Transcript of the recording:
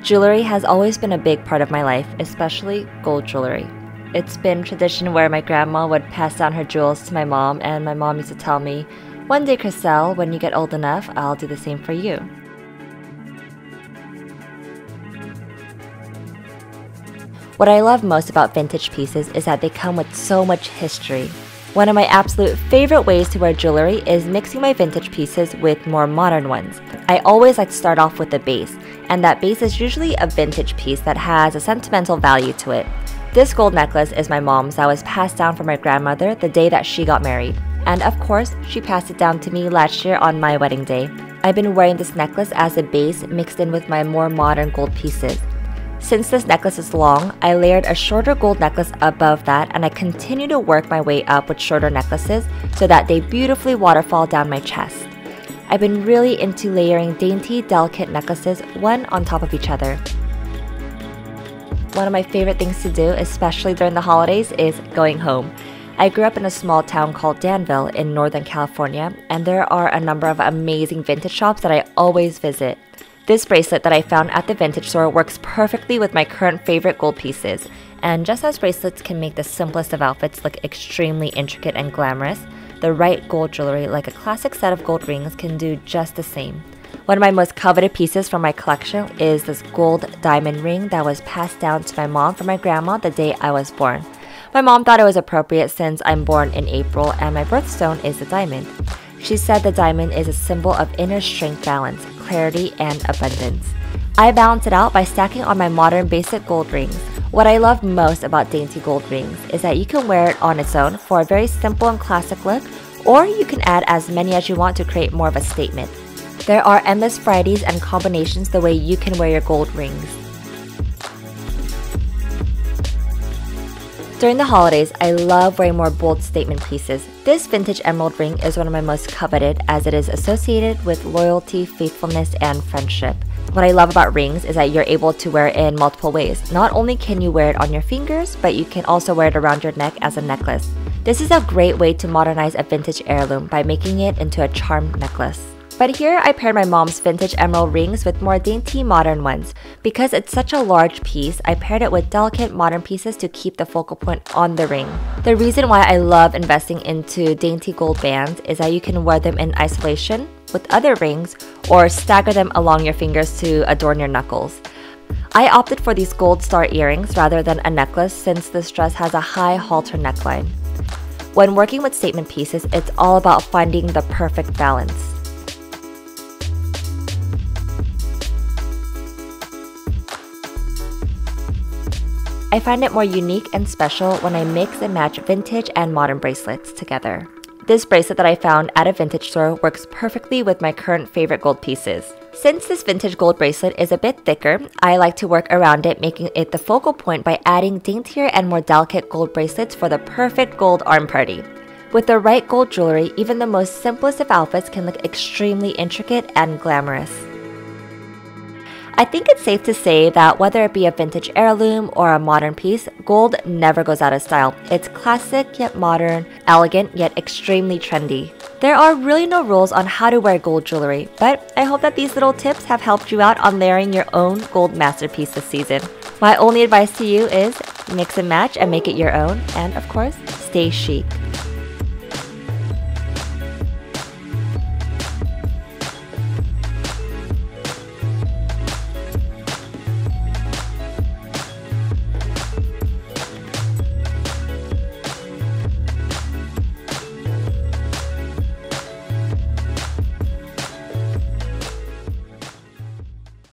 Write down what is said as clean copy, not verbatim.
Jewelry has always been a big part of my life, especially gold jewelry. It's been tradition where my grandma would pass down her jewels to my mom, and my mom used to tell me, "One day, Chriselle, when you get old enough, I'll do the same for you." What I love most about vintage pieces is that they come with so much history. One of my absolute favorite ways to wear jewelry is mixing my vintage pieces with more modern ones. I always like to start off with the base, and that base is usually a vintage piece that has a sentimental value to it. This gold necklace is my mom's that was passed down from my grandmother the day that she got married. And of course, she passed it down to me last year on my wedding day. I've been wearing this necklace as a base mixed in with my more modern gold pieces. Since this necklace is long, I layered a shorter gold necklace above that, and I continue to work my way up with shorter necklaces so that they beautifully waterfall down my chest. I've been really into layering dainty, delicate necklaces one on top of each other. One of my favorite things to do, especially during the holidays, is going home. I grew up in a small town called Danville in Northern California, and there are a number of amazing vintage shops that I always visit. This bracelet that I found at the vintage store works perfectly with my current favorite gold pieces. And just as bracelets can make the simplest of outfits look extremely intricate and glamorous, the right gold jewelry like a classic set of gold rings can do just the same. One of my most coveted pieces from my collection is this gold diamond ring that was passed down to my mom from my grandma the day I was born. My mom thought it was appropriate since I'm born in April and my birthstone is a diamond. She said the diamond is a symbol of inner strength, balance, clarity, and abundance. I balance it out by stacking on my modern basic gold rings. What I love most about dainty gold rings is that you can wear it on its own for a very simple and classic look, or you can add as many as you want to create more of a statement. There are endless varieties and combinations the way you can wear your gold rings. During the holidays, I love wearing more bold statement pieces. This vintage emerald ring is one of my most coveted as it is associated with loyalty, faithfulness, and friendship. What I love about rings is that you're able to wear it in multiple ways. Not only can you wear it on your fingers, but you can also wear it around your neck as a necklace. This is a great way to modernize a vintage heirloom by making it into a charm necklace. But here I paired my mom's vintage emerald rings with more dainty modern ones. Because it's such a large piece, I paired it with delicate modern pieces to keep the focal point on the ring. The reason why I love investing into dainty gold bands is that you can wear them in isolation with other rings or stagger them along your fingers to adorn your knuckles. I opted for these gold star earrings rather than a necklace since this dress has a high halter neckline. When working with statement pieces, it's all about finding the perfect balance. I find it more unique and special when I mix and match vintage and modern bracelets together. This bracelet that I found at a vintage store works perfectly with my current favorite gold pieces. Since this vintage gold bracelet is a bit thicker, I like to work around it, making it the focal point by adding daintier and more delicate gold bracelets for the perfect gold arm party. With the right gold jewelry, even the most simplest of outfits can look extremely intricate and glamorous. I think it's safe to say that whether it be a vintage heirloom or a modern piece, gold never goes out of style. It's classic yet modern, elegant yet extremely trendy. There are really no rules on how to wear gold jewelry, but I hope that these little tips have helped you out on layering your own gold masterpiece this season. My only advice to you is mix and match and make it your own, and of course, stay chic.